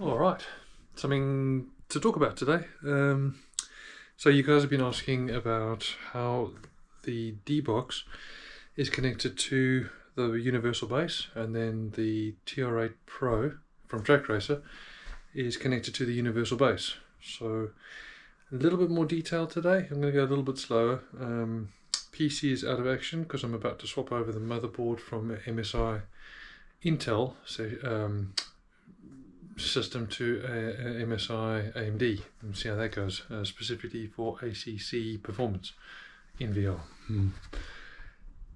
All right, something to talk about today. So you guys have been asking about how the D-Box is connected to the universal base, and then the TR8-PRO from Trakracer is connected to the universal base. So a little bit more detail today. I'm going to go a little bit slower. PC is out of action because I'm about to swap over the motherboard from MSI Intel system to a MSI AMD and see how that goes, specifically for ACC performance in VR.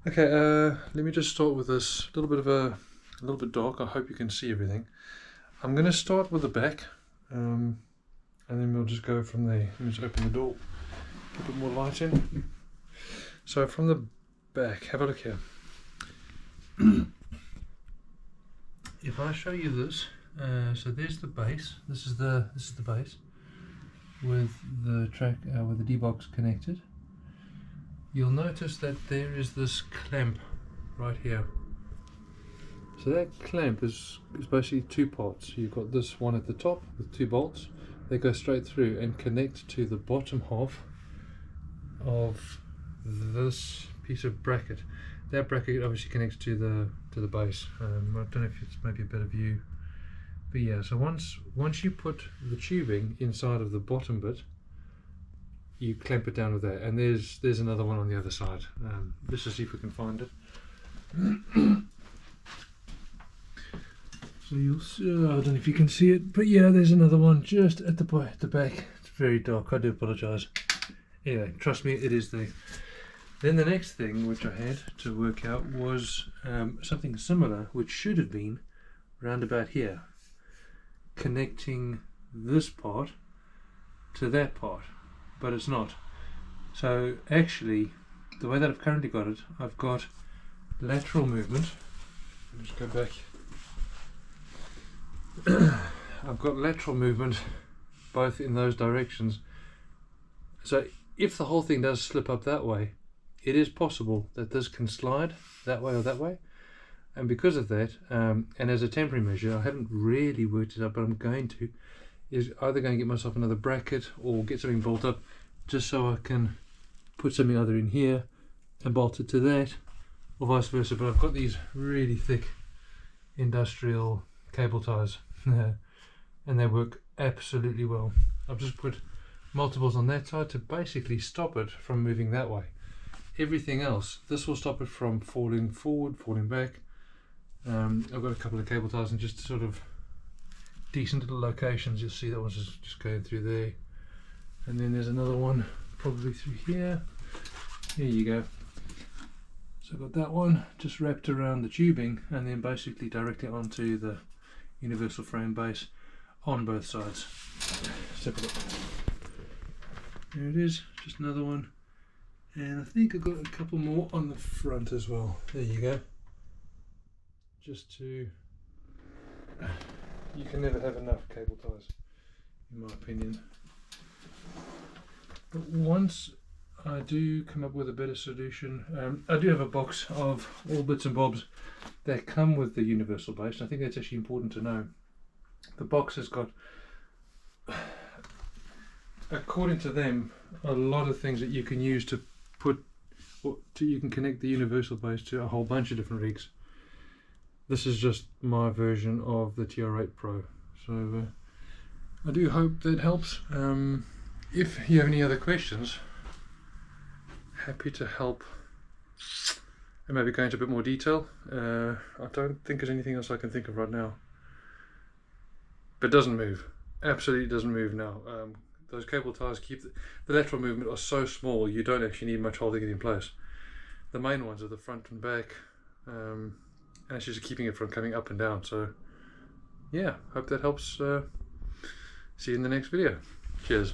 Okay, let me just start with this little bit dark. I hope you can see everything. I'm going to start with the back, and then we'll just go from there. Let me just open the door, get a bit more light in. So from the back, have a look here. If I show you this, so there's the base. This is the base with the D-Box connected. You'll notice that there is this clamp right here. So that clamp is basically two parts. You've got this one at the top with two bolts. They go straight through and connect to the bottom half of this piece of bracket. That bracket obviously connects to the base. I don't know if it's maybe a better view, but yeah. So once you put the tubing inside of the bottom bit, you clamp it down with that. And there's another one on the other side. Let's just see if we can find it. So you'll see, I don't know if you can see it, but yeah, there's another one just at the back. It's very dark. I do apologise. Anyway, trust me, it is there. Then the next thing which I had to work out was something similar, which should have been round about here, connecting this part to that part, but it's not. So actually, the way that I've currently got it, I've got lateral movement. Let me just go back. I've got lateral movement both in those directions. So if the whole thing does slip up that way, it is possible that this can slide that way or that way. And because of that, and as a temporary measure, I haven't really worked it out, but I'm going to, is either going to get myself another bracket or get something bolt up, just so I can put something either in here and bolt it to that, or vice versa. But I've got these really thick industrial cable ties, and they work absolutely well. I've just put multiples on that side to basically stop it from moving that way. Everything else, this will stop it from falling forward, falling back. I've got a couple of cable ties in just sort of decent little locations. You'll see that one's just going through there, and then there's another one probably through here. Here you go. So I've got that one just wrapped around the tubing, and then basically directly onto the universal frame base on both sides. Separate. There it is, just another one. And I think I've got a couple more on the front as well. There you go. Just to, you can never have enough cable ties, in my opinion. But once I do come up with a better solution, I do have a box of all bits and bobs that come with the universal base. I think that's actually important to know. The box has got, according to them, a lot of things that you can use to you can connect the universal base to a whole bunch of different rigs. This is just my version of the TR8-PRO. So I do hope that helps. If you have any other questions, happy to help and maybe go into a bit more detail. I don't think there's anything else I can think of right now. But it doesn't move. Absolutely doesn't move now. Those cable ties keep the lateral movement are so small, you don't actually need much holding it in place. The main ones are the front and back, and it's just keeping it from coming up and down. So yeah, hope that helps. See you in the next video. Cheers.